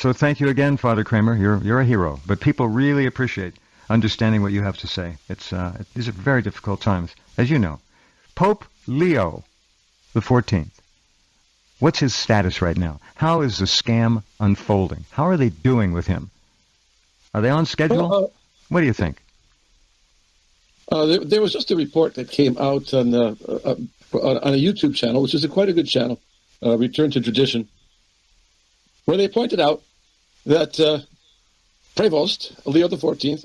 So thank you again, Father Kramer. You're a hero. But people really appreciate understanding what you have to say. These are very difficult times, as you know. Pope Leo XIV. What's his status right now? How is the scam unfolding? How are they doing with him? Are they on schedule? What do you think? There was just a report that came out on a YouTube channel, which is quite a good channel, Return to Tradition, where they pointed out that Prevost, Leo XIV,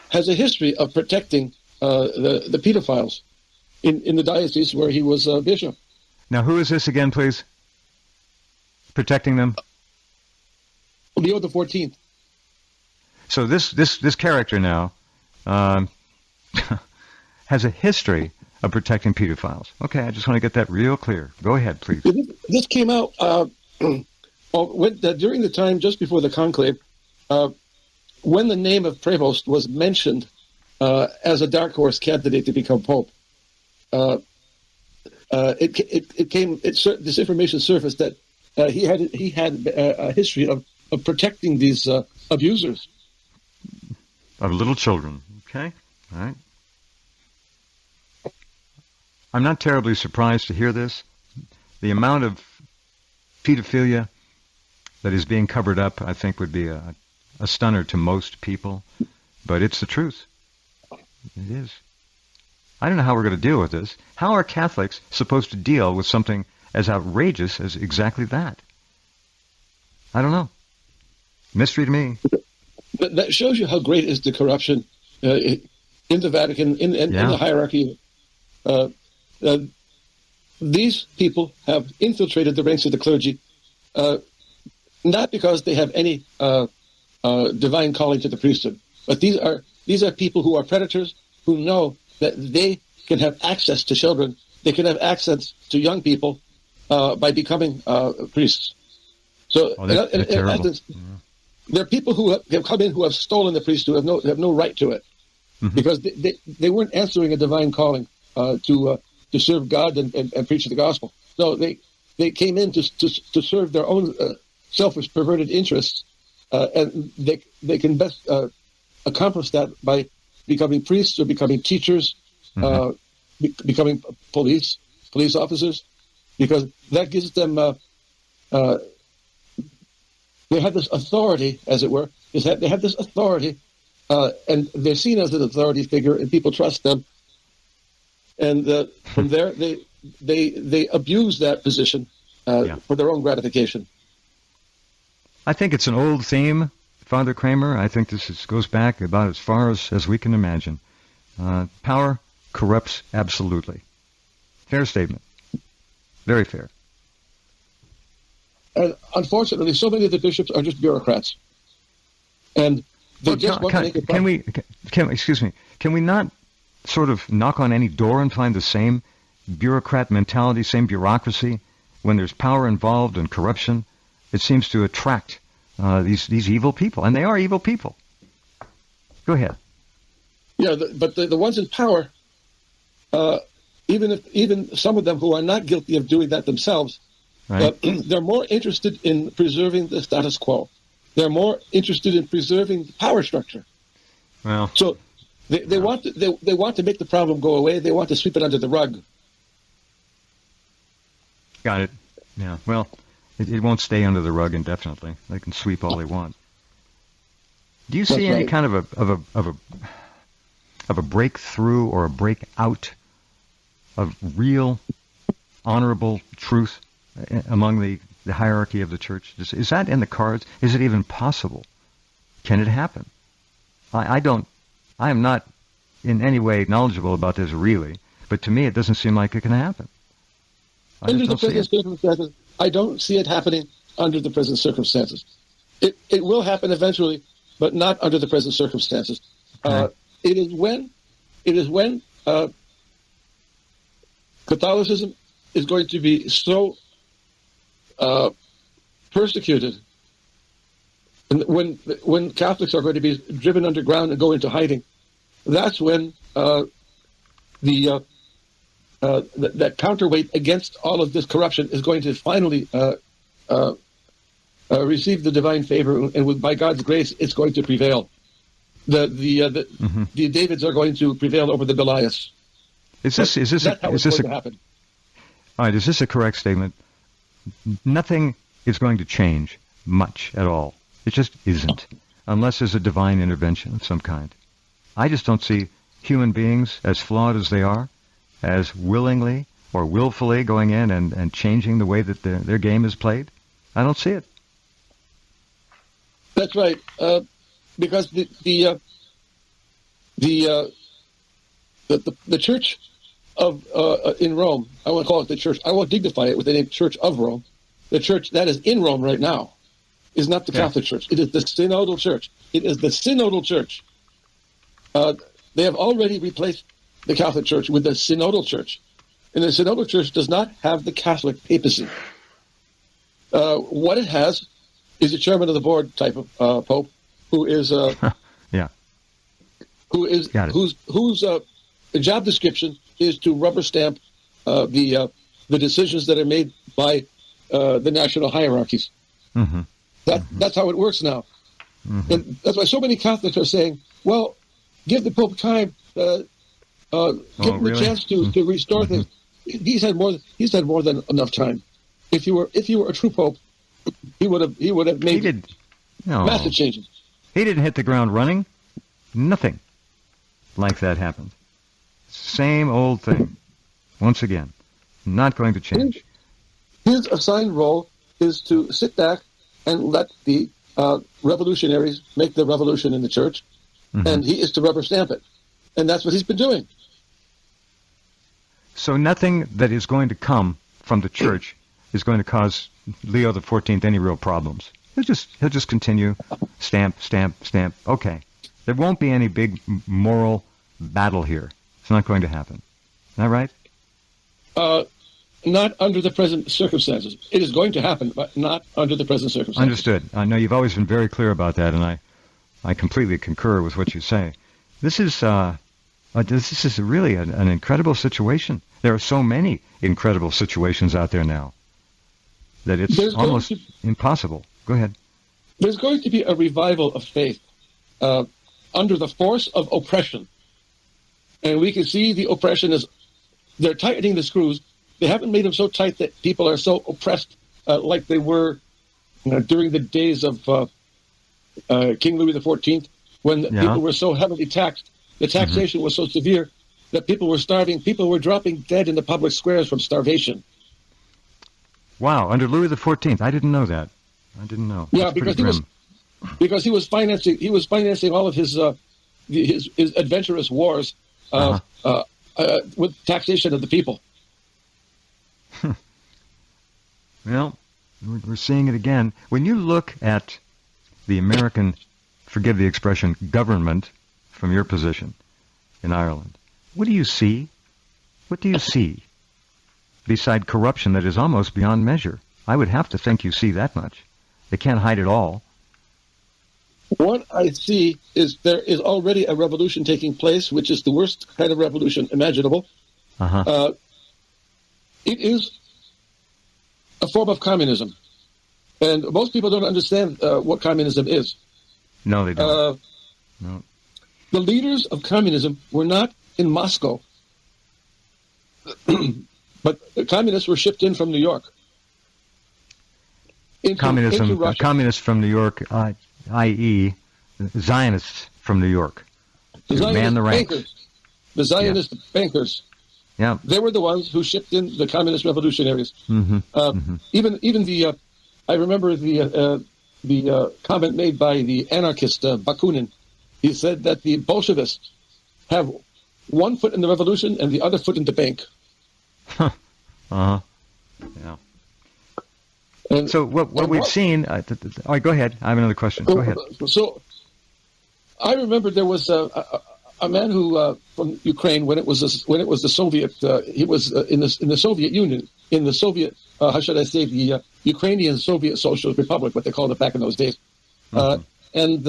has a history of protecting the pedophiles in the diocese where he was bishop. Now, who is this again, please? Protecting them? Leo XIV. So this character now has a history of protecting pedophiles. Okay, I just want to get that real clear. Go ahead, please. This came out during the time just before the conclave, when the name of Prevost was mentioned as a dark horse candidate to become pope. This information surfaced that he had a history of protecting these abusers of little children. Okay, all right. I'm not terribly surprised to hear this. The amount of pedophilia that is being covered up, I think, would be a stunner to most people, but it's the truth. It is. I don't know how we're going to deal with this. How are Catholics supposed to deal with something as outrageous as exactly that? I don't know. Mystery to me. That shows you how great is the corruption in the Vatican, in the hierarchy. These people have infiltrated the ranks of the clergy, not because they have any divine calling to the priesthood, but these are people who are predators who know that they can have access to children, they can have access to young people by becoming priests. So, in essence, there are people who have come in who have stolen the priesthood, who have no right to it, because they weren't answering a divine calling to serve God and preach the gospel. No, they came in to serve their own selfish, perverted interests, and they can best accomplish that by becoming priests or becoming teachers, becoming police officers, because that gives them they have this authority, as it were. They have this authority, and they're seen as an authority figure, and people trust them. And from there, they abuse that position for their own gratification. I think it's an old theme, Father Kramer. I think this goes back about as far as we can imagine. Power corrupts absolutely. Fair statement. Very fair. And unfortunately, so many of the bishops are just bureaucrats. And they just want to make it. Can we not sort of knock on any door and find the same bureaucrat mentality, same bureaucracy? When there's power involved and corruption, it seems to attract these evil people, and they are evil people. Go ahead. Yeah, but the ones in power, even some of them who are not guilty of doing that themselves, right. They're more interested in preserving the status quo. They're more interested in preserving the power structure. Well, so they want to make the problem go away. They want to sweep it under the rug. Got it. Yeah. Well, it won't stay under the rug indefinitely. They can sweep all they want. Do you see any kind of a breakthrough or a breakout of real, honorable truth among the hierarchy of the church? Is that in the cards? Is it even possible? Can it happen? I am not in any way knowledgeable about this really, but to me it doesn't seem like it can happen. Under the present circumstances, I don't see it happening under the present circumstances. It will happen eventually, but not under the present circumstances. Okay. It is when Catholicism is going to be so persecuted, and when Catholics are going to be driven underground and go into hiding, that's when that counterweight against all of this corruption is going to finally receive the divine favor, and by God's grace, it's going to prevail. The Davids are going to prevail over the Goliaths. Is this going to happen? All right, is this a correct statement? Nothing is going to change much at all. It just isn't, unless there's a divine intervention of some kind. I just don't see human beings, as flawed as they are, as willingly or willfully going in and changing the way that their game is played. I don't see it. That's right, because the Church of in Rome, I want to call it the Church. I won't dignify it with the name Church of Rome. The Church that is in Rome right now is not the Catholic Church. It is the synodal Church. It is the synodal Church. They have already replaced the Catholic Church with the synodal Church, and the synodal Church does not have the Catholic papacy. What it has is a chairman of the board type of pope who is whose job description is to rubber stamp the decisions that are made by the national hierarchies. Mm-hmm. That's how it works now. Mm-hmm. And that's why so many Catholics are saying, well, give the Pope time, give him a chance to restore things. He's had more than enough time. If you were a true Pope, he would have made massive changes. He didn't hit the ground running. Nothing like that happened. Same old thing. Once again, not going to change. His assigned role is to sit back and let the revolutionaries make the revolution in the church, and he is to rubber stamp it. And that's what he's been doing. So nothing that is going to come from the church is going to cause Leo XIV any real problems. He'll just continue, stamp, stamp, stamp. Okay. There won't be any big moral battle here. It's not going to happen. Is that right? Not under the present circumstances. It is going to happen, but not under the present circumstances. Understood. I know you've always been very clear about that, and I completely concur with what you say. This is really an incredible situation. There are so many incredible situations out there now that it's almost impossible. Go ahead. There's going to be a revival of faith under the force of oppression. And we can see the oppression is, they're tightening the screws. They haven't made them so tight that people are so oppressed like they were during the days of King Louis XIV, when people were so heavily taxed. The taxation was so severe that people were starving. People were dropping dead in the public squares from starvation. Wow, under Louis XIV, I didn't know that. I didn't know. Yeah, because he was financing all of his adventurous wars with taxation of the people. Well, we're seeing it again. When you look at the American, forgive the expression, government from your position in Ireland, what do you see? What do you see beside corruption that is almost beyond measure? I would have to think you see that much. They can't hide it all. What I see is there is already a revolution taking place, which is the worst kind of revolution imaginable. It is a form of communism. And most people don't understand what communism is. No, they don't. No. The leaders of communism were not in Moscow, but the communists were shipped in from New York. Into Russia. Communists from New York, i.e., Zionists from New York. Man the ranks. The Zionist bankers. Yeah. They were the ones who shipped in the communist revolutionaries. Even the I remember the comment made by the anarchist Bakunin. He said that the Bolshevists have one foot in the revolution and the other foot in the bank. Yeah. And so what we've seen. All right, go ahead. I have another question. Go ahead. So I remember there was a man who from Ukraine when it was the Soviet. He was in the Soviet Union, in the Soviet. How should I say, the Ukrainian Soviet Socialist Republic, what they called it back in those days. And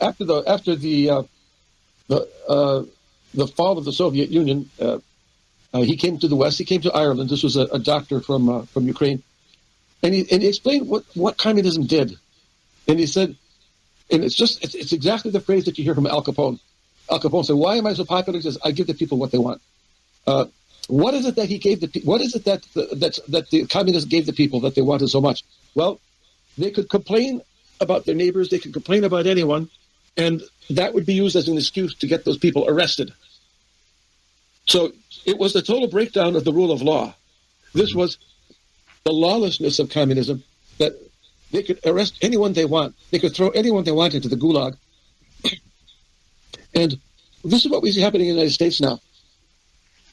after the fall of the Soviet Union, he came to the West. He came to Ireland. This was a doctor from Ukraine, And he explained what communism did. And he said, and it's exactly the phrase that you hear from Al Capone. Al Capone said, "Why am I so popular?" He says, "I give the people what they want." What is it that he gave what is it that the communists gave the people that they wanted so much? Well, they could complain about their neighbors, they could complain about anyone, and that would be used as an excuse to get those people arrested. So it was the total breakdown of the rule of law. This was the lawlessness of communism, that they could arrest anyone they want. They could throw anyone they want into the gulag. And this is what we see happening in the United States now.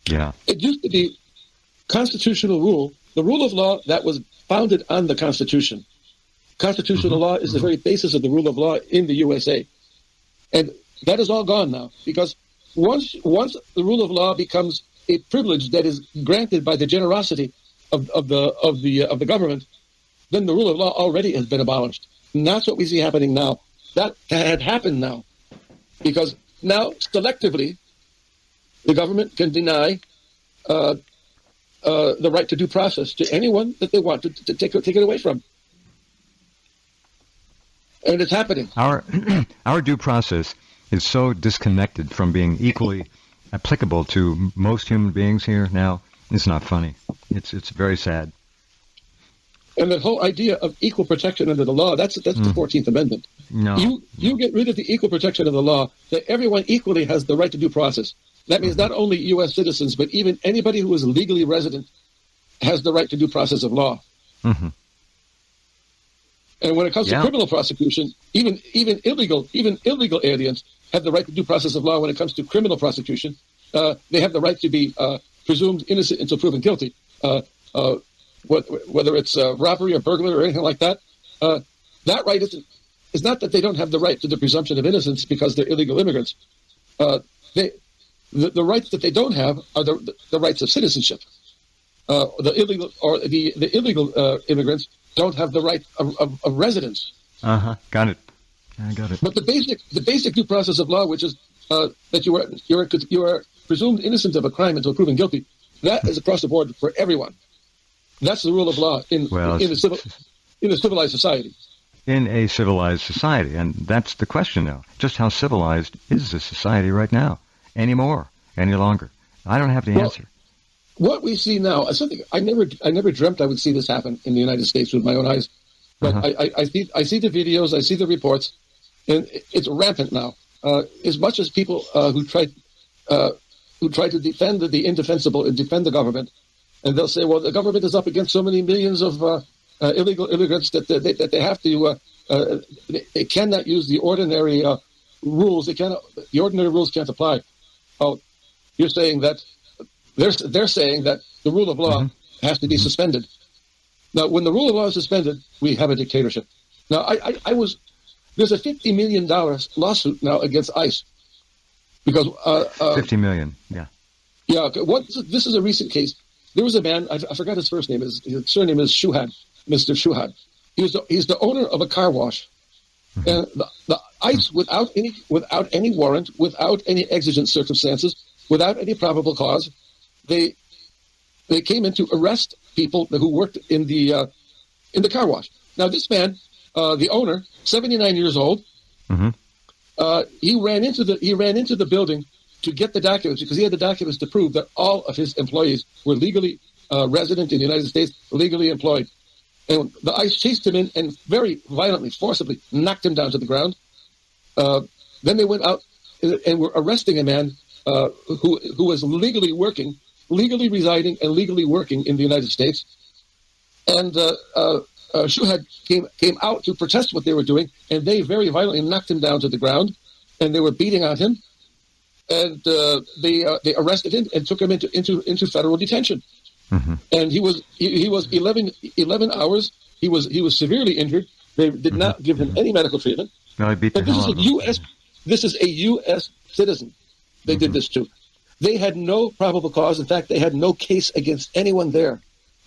Yeah. It used to be constitutional rule, the rule of law that was founded on the Constitution. Constitutional law is the very basis of the rule of law in the USA. And that is all gone now, because once the rule of law becomes a privilege that is granted by the generosity of the government, then the rule of law already has been abolished. And that's what we see happening now. That had happened now, because now selectively the government can deny the right to due process to anyone that they want to take it away from. And it's happening. Our due process is so disconnected from being equally applicable to most human beings here now. It's not funny. It's very sad. And that whole idea of equal protection under the law, that's the 14th Amendment. No. You get rid of the equal protection of the law, that everyone equally has the right to due process. That means not only U.S. citizens, but even anybody who is legally resident has the right to due process of law. Mm-hmm. And when it comes to criminal prosecution, even illegal aliens have the right to due process of law. When it comes to criminal prosecution, they have the right to be presumed innocent until proven guilty. Whether it's robbery or burglary or anything like that, that right is not that they don't have the right to the presumption of innocence because they're illegal immigrants. The rights that they don't have are the rights of citizenship. The illegal immigrants don't have the right of residence. Got it. I got it. But the basic due process of law, which is that you are presumed innocent of a crime until proven guilty, that is across the board for everyone. That's the rule of law in a civilized society. In a civilized society, and that's the question now. Just how civilized is this society right now? Anymore? Any longer? I don't have the answer. What we see now is something I never dreamt I would see this happen in the United States with my own eyes. But I see the videos, I see the reports, and it's rampant now. As much as people who try to defend the indefensible and defend the government, and they'll say, well, the government is up against so many millions of illegal immigrants that they have to they cannot use the ordinary rules. The ordinary rules can't apply. Oh, you're saying that they're saying that the rule of law has to be suspended. Now, when the rule of law is suspended, we have a dictatorship. Now, there's a $50 million lawsuit now against ICE because $50 million, yeah. This is a recent case. There was a man, I forgot his first name. His surname is Shuhad, Mr. Shuhad. He's the owner of a car wash. And the ICE, without any warrant, without any exigent circumstances, without any probable cause, they came in to arrest people who worked in the car wash. Now, this man, the owner, 79 years old, he ran into the building to get the documents because he had the documents to prove that all of his employees were legally resident in the United States, legally employed. And the ICE chased him in and very violently, forcibly knocked him down to the ground. Then they went out and were arresting a man who was legally residing and legally working in the United States. And Shuhad came out to protest what they were doing, and they very violently knocked him down to the ground, and they were beating on him. And they arrested him and took him into federal detention. And he was 11 hours. He was severely injured. They did not give him any medical treatment. No, but this is a U.S. citizen. They did this to. They had no probable cause. In fact, they had no case against anyone there.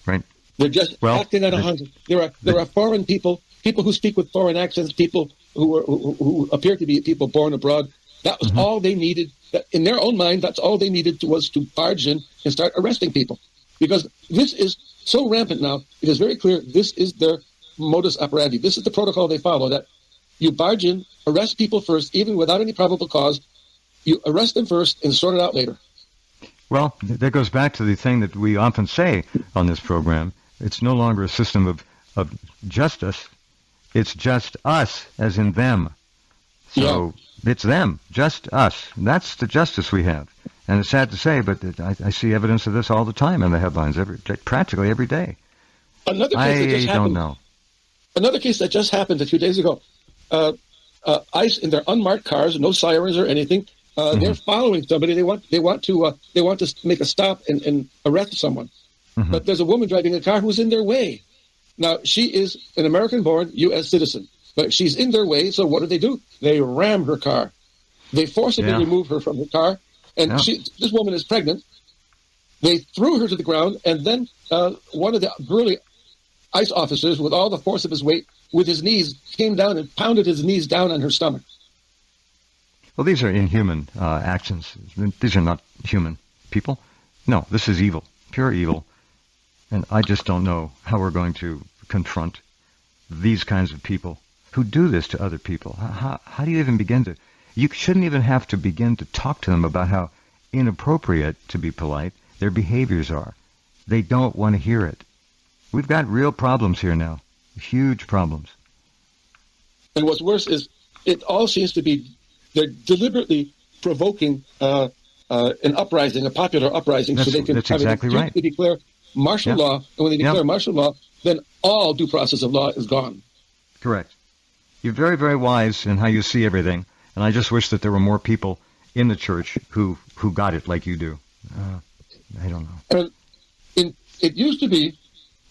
Right. They're just acting out of hunger. There are foreign people who speak with foreign accents, people who appear to be people born abroad. That was all they needed. In their own mind, that's all they needed was to barge in and start arresting people. Because this is so rampant now, it is very clear this is their modus operandi. This is the protocol they follow, that you barge in, arrest people first, even without any probable cause. You arrest them first and sort it out later. Well, that goes back to the thing that we often say on this program. It's no longer a system of justice. It's just us, as in them. So it's them, just us. That's the justice we have. And it's sad to say, but I see evidence of this all the time in the headlines, practically every day. Another case that just happened, don't know. Another case that just happened a few days ago. ICE in their unmarked cars, no sirens or anything. They're following somebody. They want to make a stop and arrest someone. But there's a woman driving a car who's in their way. Now, she is an American-born U.S. citizen, but she's in their way. So what do? They ram her car. They forcibly remove her from her car. And this woman is pregnant. They threw her to the ground, and then one of the burly ICE officers, with all the force of his weight, with his knees, came down and pounded his knees down on her stomach. Well, these are inhuman actions. These are not human people. No, this is evil, pure evil. And I just don't know how we're going to confront these kinds of people who do this to other people. How do you even begin to... You shouldn't even have to begin to talk to them about how inappropriate, to be polite, their behaviors are. They don't want to hear it. We've got real problems here now. Huge problems. And what's worse is it all seems to be they're deliberately provoking an uprising, a popular uprising, so they can declare martial law. And when they declare martial law, then all due process of law is gone. Correct. You're very, very wise in how you see everything. And I just wish that there were more people in the church who got it like you do. I don't know. It used to be,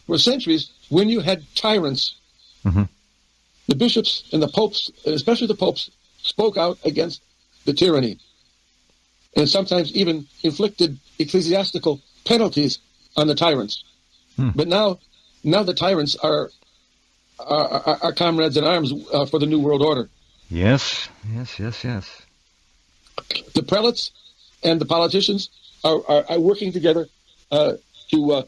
for centuries, when you had tyrants, the bishops and the popes, and especially the popes, spoke out against the tyranny, and sometimes even inflicted ecclesiastical penalties on the tyrants. But now the tyrants are comrades in arms for the New World Order. Yes. The prelates and the politicians are working together to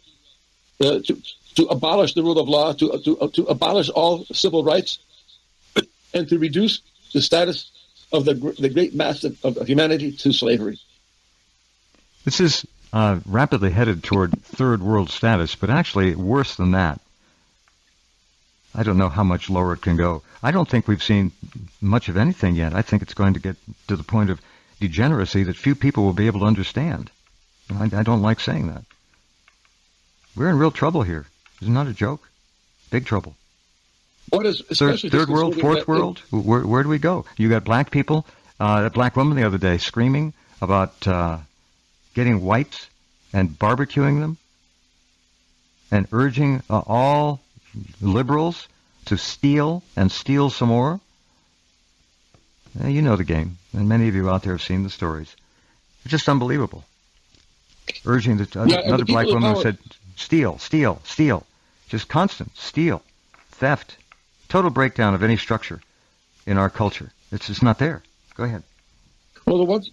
abolish the rule of law, to abolish all civil rights, and to reduce the status of the great mass of humanity to slavery. This is rapidly headed toward third world status, but actually worse than that. I don't know how much lower it can go. I don't think we've seen much of anything yet. I think it's going to get to the point of degeneracy that few people will be able to understand. I don't like saying that. We're in real trouble here. It's not a joke. Big trouble. What is third world, fourth world? Where do we go? You got black people, a black woman the other day screaming about getting whites and barbecuing them and urging all liberals to steal and steal some more. You know the game, and many of you out there have seen the stories. It's just unbelievable. Urging another black woman who said, steal, steal, steal. Just constant steal, theft, total breakdown of any structure in our culture. It's just not there. Go ahead. Well, the ones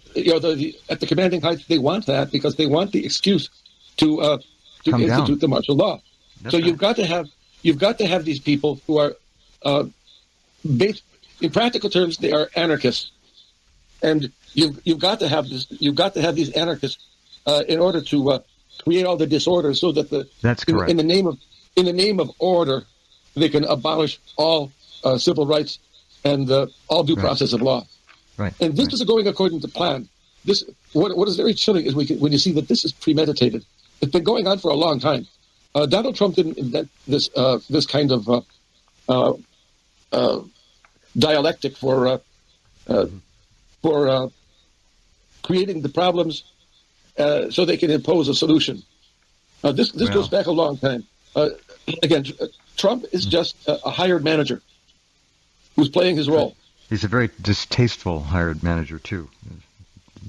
at the commanding heights, they want that because they want the excuse to institute the martial law. That's so right. You've got to have these people who are, based in practical terms, they are anarchists, and you've got to have this. You've got to have these anarchists in order to create all the disorder, so that that's correct. In the name of order, they can abolish all civil rights and all due process of law. Right. And this is going according to plan. What is very chilling is when you see that this is premeditated. It's been going on for a long time. Donald Trump didn't invent this kind of dialectic for creating the problems so they can impose a solution. This goes back a long time. Again, Trump is just a hired manager who's playing his role. He's a very distasteful hired manager, too.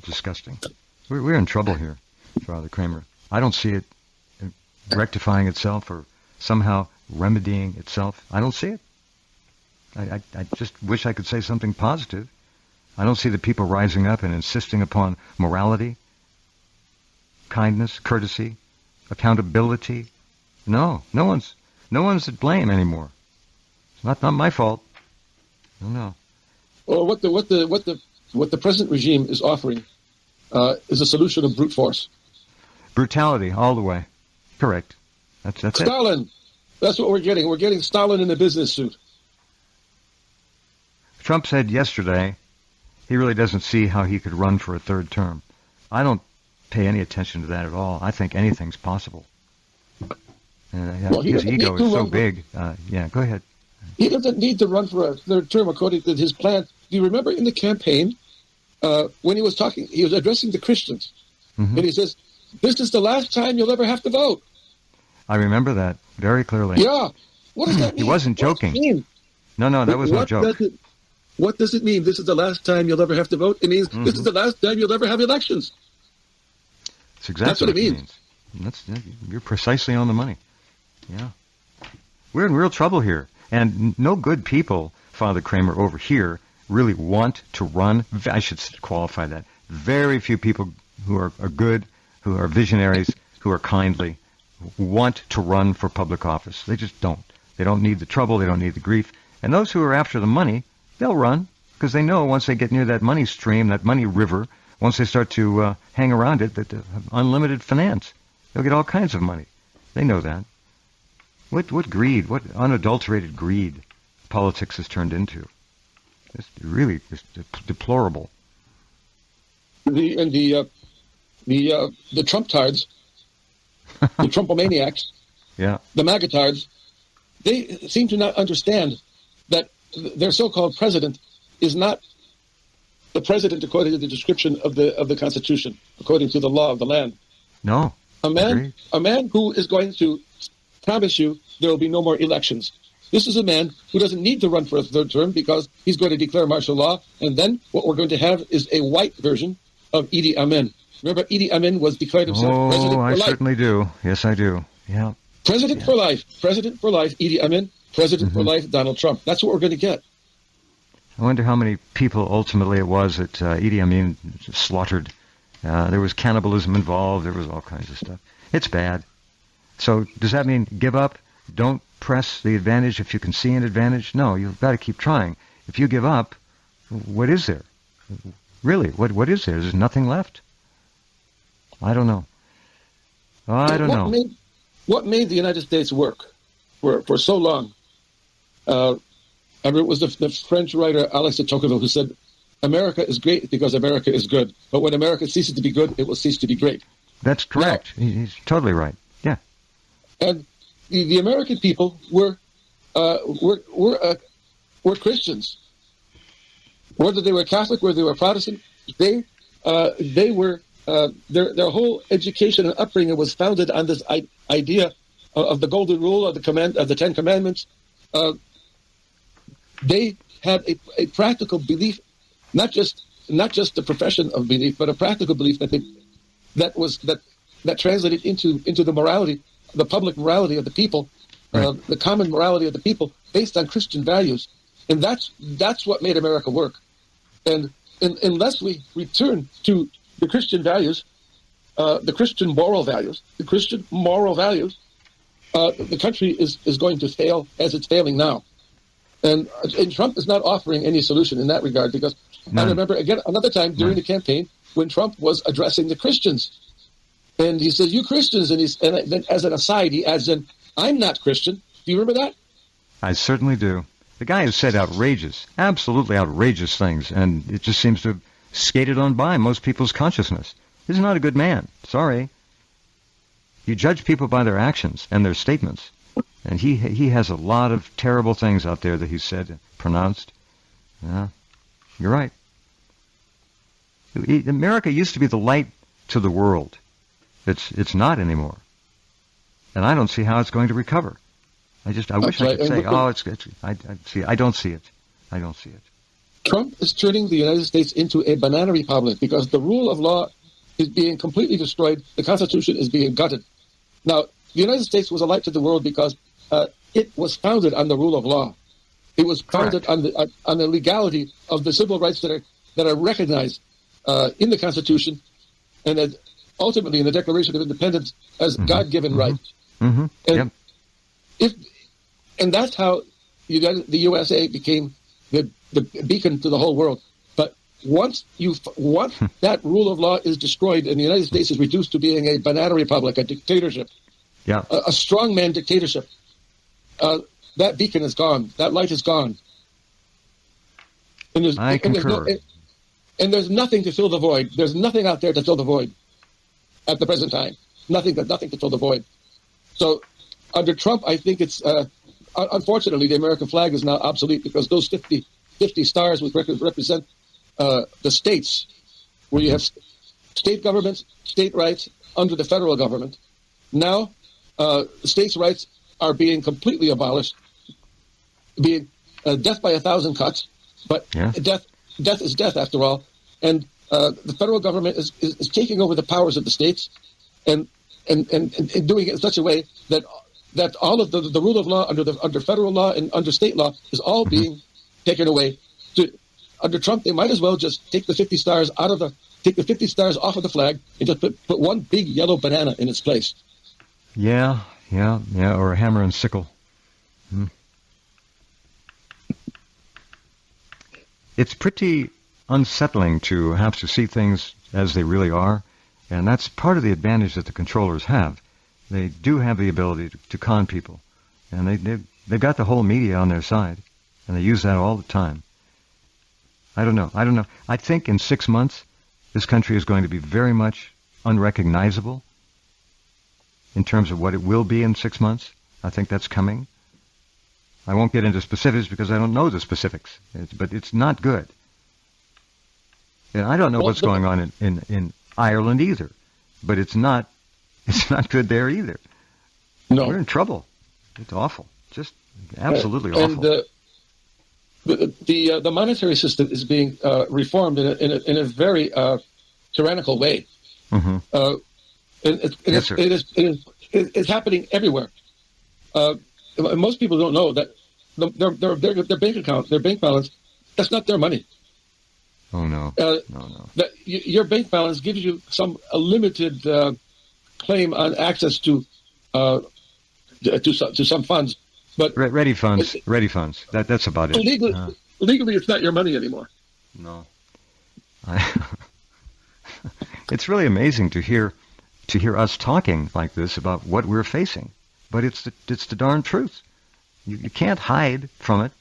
Disgusting. We're in trouble here, Father Kramer. I don't see it rectifying itself or somehow remedying itself. I don't see it. I just wish I could say something positive. I don't see the people rising up and insisting upon morality, kindness, courtesy, accountability, No one's at blame anymore. It's not my fault. No. Well, what the present regime is offering is a solution of brute force. Brutality all the way. Correct. That's Stalin. it. That's what we're getting. We're getting Stalin in a business suit. Trump said yesterday he really doesn't see how he could run for a third term. I don't pay any attention to that at all. I think anything's possible. His ego is so big. Yeah, go ahead. He doesn't need to run for a third term according to his plan. Do you remember in the campaign when he was talking, he was addressing the Christians, and he says, "This is the last time you'll ever have to vote." I remember that very clearly. Yeah. What does that mean? He wasn't joking. No, that was no joke. What does it mean? This is the last time you'll ever have to vote? It means this is the last time you'll ever have elections. That's exactly what it means. You're precisely on the money. Yeah. We're in real trouble here. And no good people, Father Kramer, over here really want to run. I should qualify that. Very few people who are good, who are visionaries, who are kindly, want to run for public office. They just don't. They don't need the trouble. They don't need the grief. And those who are after the money, they'll run because they know once they get near that money stream, that money river, once they start to hang around it, that they have unlimited finance. They'll get all kinds of money. They know that. What greed, what unadulterated greed politics has turned into. It's really deplorable. The Trump-tards, the Trumpomaniacs, yeah, the MAGA-tards, they seem to not understand that their so-called president is not the president according to the description of the Constitution, according to the law of the land. No. A man who is going to promise you there will be no more elections. This is a man who doesn't need to run for a third term because he's going to declare martial law, and then what we're going to have is a white version of Idi Amin. Remember, Idi Amin was declared himself president for life. Oh, I certainly do. Yes, I do. Yeah. President for life. President for life, Idi Amin. President for life, Donald Trump. That's what we're going to get. I wonder how many people ultimately it was that Idi Amin slaughtered. There was cannibalism involved. There was all kinds of stuff. It's bad. So does that mean give up? Don't press the advantage if you can see an advantage? No, you've got to keep trying. If you give up, what is there? Really, what is there? There's nothing left. I don't know. I don't know. What made the United States work for so long? It was the French writer Alex de Tocqueville who said, "America is great because America is good. But when America ceases to be good, it will cease to be great." That's correct. Now, he's totally right. Yeah. And the American people were Christians, whether they were Catholic, whether they were Protestant. They were their whole education and upbringing was founded on this idea of the Golden Rule, of the Ten Commandments. They had a practical belief, not just the profession of belief, but a practical belief that translated into the morality, the public morality of the people, right. The common morality of the people, based on Christian values, and that's what made America work. And unless we return to the Christian values, the Christian moral values, the country is going to fail as it's failing now. And Trump is not offering any solution in that regard, because I remember, again, another time during the campaign when Trump was addressing the Christians. And he says, "You Christians," and then as an aside, he adds in, "I'm not Christian." Do you remember that? I certainly do. The guy has said absolutely outrageous things, and it just seems to have skated on by most people's consciousness. He's not a good man. Sorry. You judge people by their actions and their statements. And he has a lot of terrible things out there that he's said and pronounced. Yeah, you're right. America used to be the light to the world. It's not anymore. And I don't see how it's going to recover. I wish I could say, I don't see it. I don't see it. Trump is turning the United States into a banana republic because the rule of law is being completely destroyed. The Constitution is being gutted. Now, the United States was a light to the world because it was founded on the rule of law. It was founded on the legality of the civil rights that are recognized in the Constitution and ultimately in the Declaration of Independence as God-given rights. Mm-hmm. And And that's how the USA became the beacon to the whole world. But once that rule of law is destroyed and the United States is reduced to being a banana republic, a dictatorship, a strongman dictatorship, that beacon is gone. That light is gone. And I concur. And there's nothing to fill the void. There's nothing out there to fill the void at the present time. Nothing to fill the void. So under Trump, I think it's unfortunately the American flag is now obsolete because those 50 stars would represent the states, where you have state governments, state rights under the federal government. Now, states' rights are being completely abolished, being death by 1,000 cuts. But death is death after all, and the federal government is taking over the powers of the states, and doing it in such a way that all of the rule of law under federal law and under state law is all being taken away. Under Trump, they might as well just take the 50 stars off of the flag and just put one big yellow banana in its place. Yeah, or a hammer and sickle. It's pretty unsettling to have to see things as they really are, and that's part of the advantage that the controllers have. They do have the ability to con people, and they've got the whole media on their side, and they use that all the time. I don't know. I think in 6 months, this country is going to be very much unrecognizable in terms of what it will be in 6 months. I think that's coming. I won't get into specifics because I don't know the specifics, but it's not good. And I don't know what's going on in Ireland either, but it's not good there either. No. We're in trouble. It's awful. Just absolutely awful. And the monetary system is being reformed in a very tyrannical way. Mm-hmm. It's happening everywhere. Most people don't know that their bank account, their bank balance, that's not their money. Oh no! No. That your bank balance gives you a limited claim on access to some funds, but ready funds. That's about it. Legally, it's not your money anymore. No. It's really amazing to hear us talking like this about what we're facing, but it's the darn truth. You can't hide from it.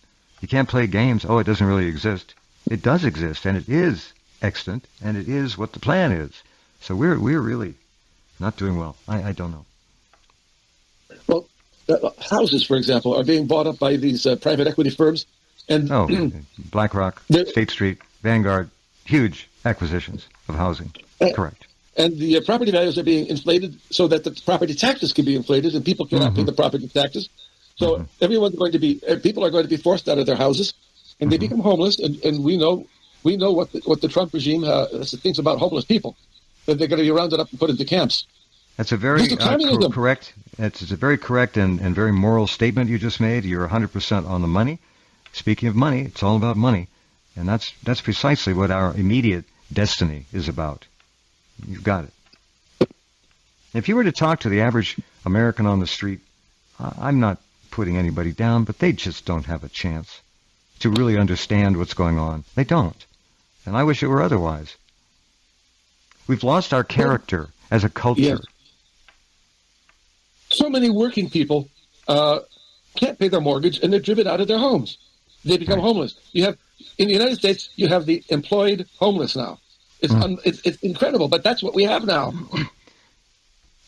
You can't play games. Oh, it doesn't really exist. It does exist, and it is extant, and it is what the plan is. So we're really not doing well. I don't know. Well, houses, for example, are being bought up by these private equity firms, and BlackRock, State Street, Vanguard, huge acquisitions of housing. Correct. And the property values are being inflated so that the property taxes can be inflated, and people cannot pay the property taxes. So people are going to be forced out of their houses, and they become homeless. And we know what the Trump regime thinks about homeless people, that they're going to be rounded up and put into camps. That's a very correct. It's a very correct and very moral statement you just made. You're 100% on the money. Speaking of money, it's all about money, and that's precisely what our immediate destiny is about. You've got it. If you were to talk to the average American on the street, I'm not putting anybody down, but they just don't have a chance to really understand what's going on. They don't. And I wish it were otherwise. We've lost our character as a culture. Yes. So many working people can't pay their mortgage, and they're driven out of their homes. They become homeless. In the United States, you have the employed homeless now. It's incredible, but that's what we have now.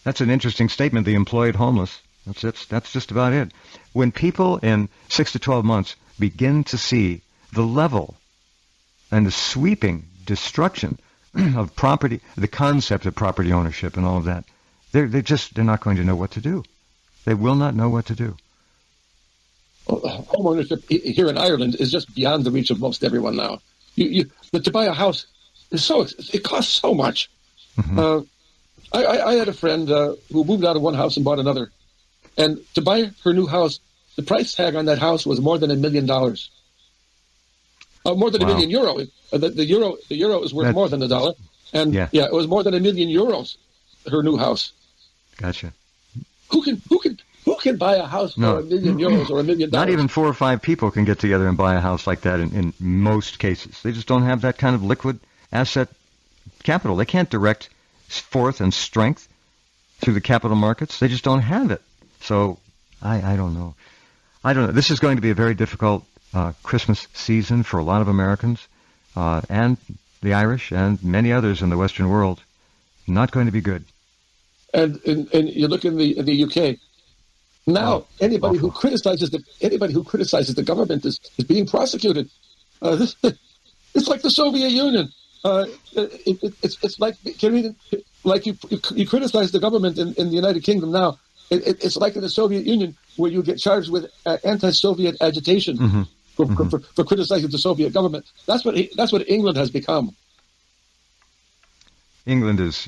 That's an interesting statement, the employed homeless. That's just about it. When people in 6 to 12 months begin to see the level and the sweeping destruction of property, the concept of property ownership and all of that, they're not going to know what to do. They will not know what to do. Home ownership here in Ireland is just beyond the reach of most everyone now. But to buy a house it costs so much. Mm-hmm. I had a friend who moved out of one house and bought another, and to buy her new house, the price tag on that house was more than $1 million. More than €1 million. The euro is worth more than $1, and it was more than €1 million. Her new house. Gotcha. Who can Who can buy a house for €1 million or $1 million? Not even 4 or 5 people can get together and buy a house like that in most cases. They just don't have that kind of liquid asset capital. They can't direct forth and strength through the capital markets. They just don't have it. So I don't know. I don't know. This is going to be a very difficult Christmas season for a lot of Americans and the Irish and many others in the Western world. Not going to be good. And you look in the UK now. Anybody who criticizes the government is being prosecuted. It's like the Soviet Union. It's like you criticize the government in the United Kingdom now. It's like in the Soviet Union where you get charged with anti-Soviet agitation for criticizing the Soviet government. That's what England has become. England is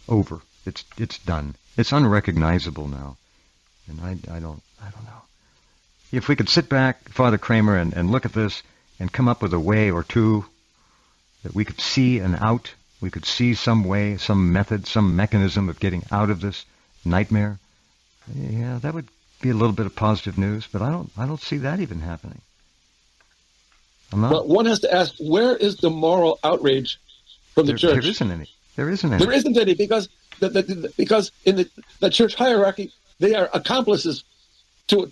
over. It's done. It's unrecognizable now, and I don't know. If we could sit back, Father Kramer, and look at this and come up with a way or two that we could see an out, we could see some way, some method, some mechanism of getting out of this nightmare. Yeah, that would be a little bit of positive news, but I don't see that even happening. Well, one has to ask, where is the moral outrage from the church? There isn't any. There isn't any. There isn't any because in the church hierarchy, they are accomplices to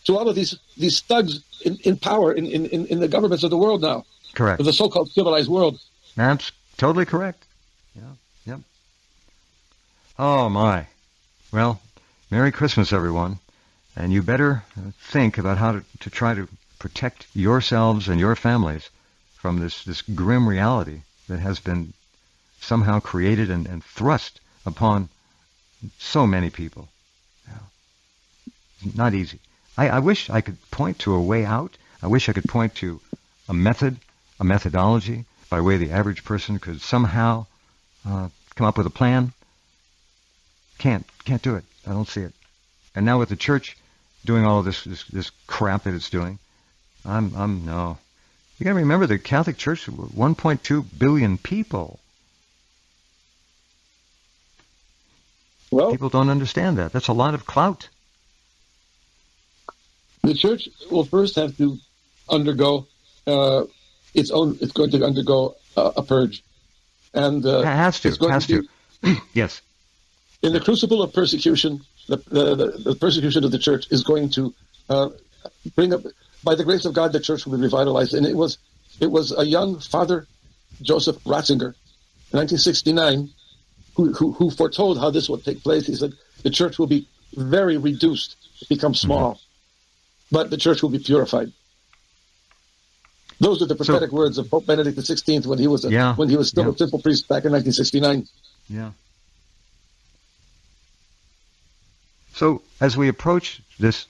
all of these thugs in power in the governments of the world now. Correct. Of the so-called civilized world. That's totally correct. Yeah. Yep. Oh my. Well, Merry Christmas, everyone, and you better think about how to try to protect yourselves and your families from this grim reality that has been somehow created and thrust upon so many people. Yeah. Not easy. I wish I could point to a way out. I wish I could point to a method, a methodology, by way the average person could somehow come up with a plan. Can't do it. I don't see it. And now with the church doing all of this crap that it's doing, I'm no. You got to remember the Catholic Church, 1.2 billion people. Well, people don't understand that. That's a lot of clout. The church will first have to undergo its own. It's going to undergo a purge, and it has to. Yes. In the crucible of persecution, the persecution of the church is going to bring up. By the grace of God, the church will be revitalized, and it was a young Father Joseph Ratzinger, in 1969, who foretold how this would take place. He said the church will be very reduced, become small, but the church will be purified. Those are the prophetic words of Pope Benedict XVI when he was still a simple priest back in 1969. Yeah. So as we approach this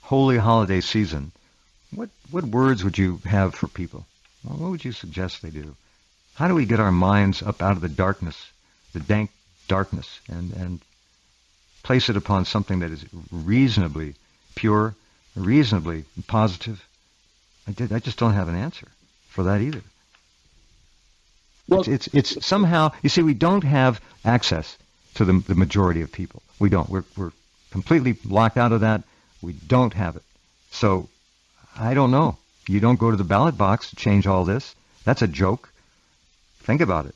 holy holiday season, what words would you have for people? Well, what would you suggest they do? How do we get our minds up out of the darkness, the dank darkness, and place it upon something that is reasonably pure, reasonably positive? I just don't have an answer for that either. Well, it's somehow, you see, we don't have access to the majority of people. We don't. We're completely locked out of that. We don't have it. So I don't know. You don't go to the ballot box to change all this. That's a joke. Think about it.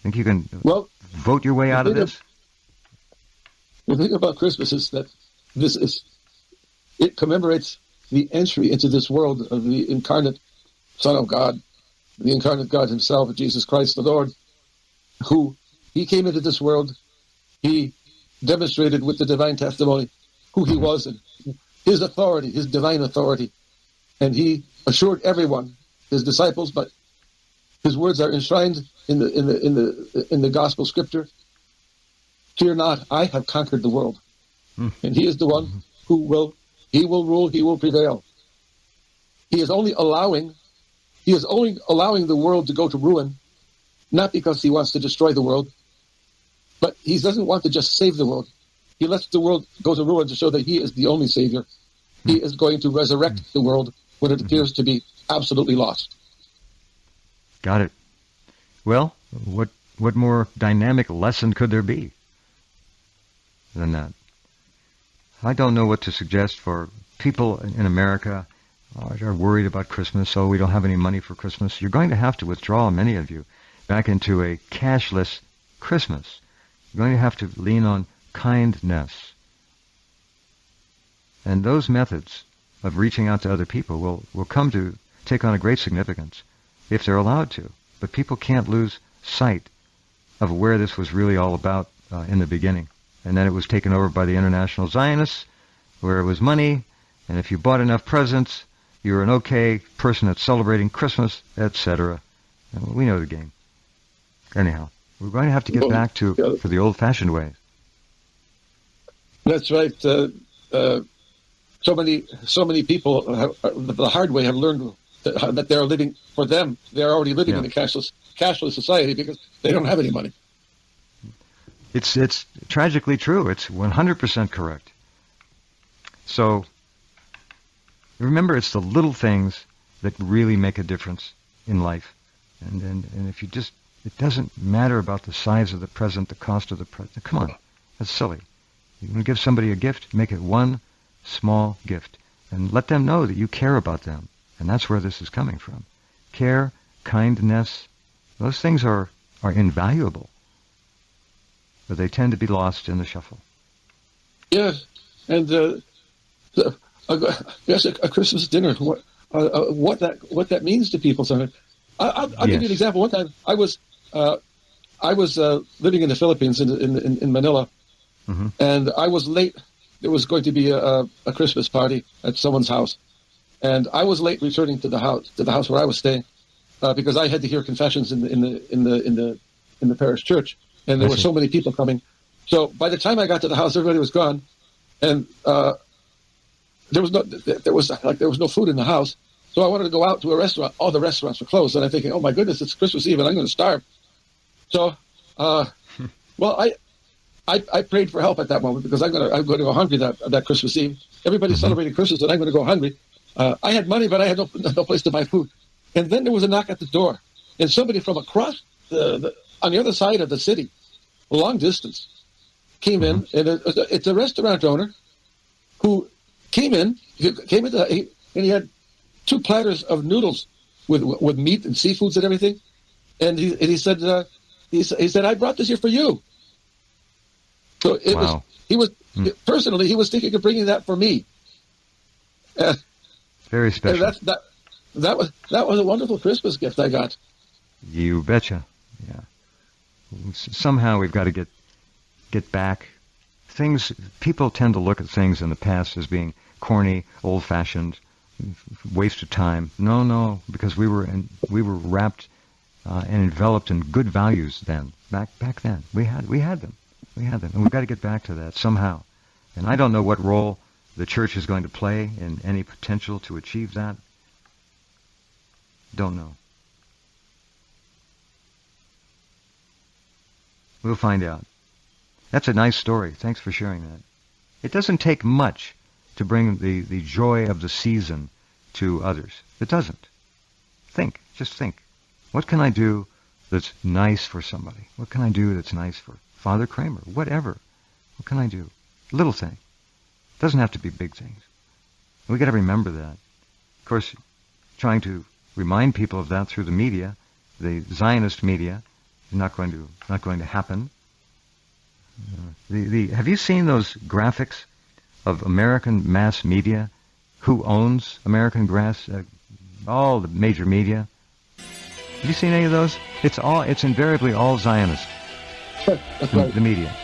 Think you can vote your way out of this? The thing about Christmas is that it commemorates the entry into this world of the incarnate Son of God, the incarnate God himself, Jesus Christ the Lord, who he came into this world. He demonstrated with the divine testimony who he was and his authority, his divine authority. And he assured everyone, his disciples, but his words are enshrined in the gospel scripture. Fear not, I have conquered the world. And he is the one who will rule, he will prevail. He is only allowing the world to go to ruin, not because he wants to destroy the world, but he doesn't want to just save the world. He lets the world go to ruin to show that he is the only savior. He is going to resurrect the world when it appears to be absolutely lost. Got it. Well, what more dynamic lesson could there be than that? I don't know what to suggest for people in America are worried about Christmas. Oh, we don't have any money for Christmas. You're going to have to withdraw, many of you, back into a cashless Christmas. You're going to have to lean on kindness. And those methods of reaching out to other people will come to take on a great significance if they're allowed to. But people can't lose sight of where this was really all about in the beginning. And then it was taken over by the international Zionists, where it was money, and if you bought enough presents, you were an okay person at celebrating Christmas, etc. We know the game. Anyhow, we're going to have to get back to the old-fashioned ways. That's right. So many people the hard way have learned that they're living for them. They're already living in a cashless society because they don't have any money. It's tragically true. It's 100% correct. So remember, it's the little things that really make a difference in life. And if you just, it doesn't matter about the size of the present, the cost of the present. Come on, that's silly. You want to give somebody a gift, make it one small gift. And let them know that you care about them. And that's where this is coming from. Care, kindness, those things are invaluable. But they tend to be lost in the shuffle. Yes, and yes, a Christmas dinner. What that means to people. So I'll give you an example. One time I was living in the Philippines in Manila, and I was late. There was going to be a Christmas party at someone's house, and I was late returning to the house where I was staying because I had to hear confessions in the parish church. And there were so many people coming. So by the time I got to the house, everybody was gone, and there was no food in the house. So I wanted to go out to a restaurant. All the restaurants were closed, and I'm thinking, oh my goodness, it's Christmas Eve, and I'm going to starve. So, well, I prayed for help at that moment because I'm going to go hungry that Christmas Eve. Everybody's celebrating Christmas, and I'm going to go hungry. I had money, but I had no place to buy food. And then there was a knock at the door, and somebody from across on the other side of the city, a long distance, came in, and it's a restaurant owner who came in, and he had 2 platters of noodles with meat and seafoods and everything, and he said I brought this here for you. So he was personally he was thinking of bringing that for me. Very special. That was a wonderful Christmas gift I got. You betcha. Yeah. Somehow we've got to get back. People tend to look at things in the past as being corny, old-fashioned, waste of time. No, because we were wrapped and enveloped in good values then. Back then, we had them, and we've got to get back to that somehow. And I don't know what role the church is going to play in any potential to achieve that. Don't know. We'll find out. That's a nice story. Thanks for sharing that. It doesn't take much to bring the joy of the season to others. It doesn't. Just think. What can I do that's nice for somebody? What can I do that's nice for Father Kramer? Whatever. What can I do? Little thing. It doesn't have to be big things. We got to remember that. Of course, trying to remind people of that through the media, the Zionist media, is not going to happen. Have you seen those graphics of American mass media? Who owns American all the major media? Have you seen any of those? It's invariably all Zionist. That's right. The media,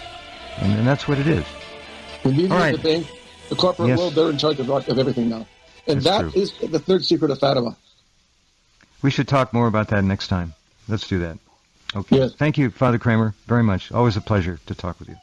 and that's what it is. The media, all right. the bank, the corporate world, they're in charge of everything now, and that is the third secret of Fatima. We should talk more about that next time. Let's do that. Okay. Yes. Thank you, Father Kramer, very much. Always a pleasure to talk with you.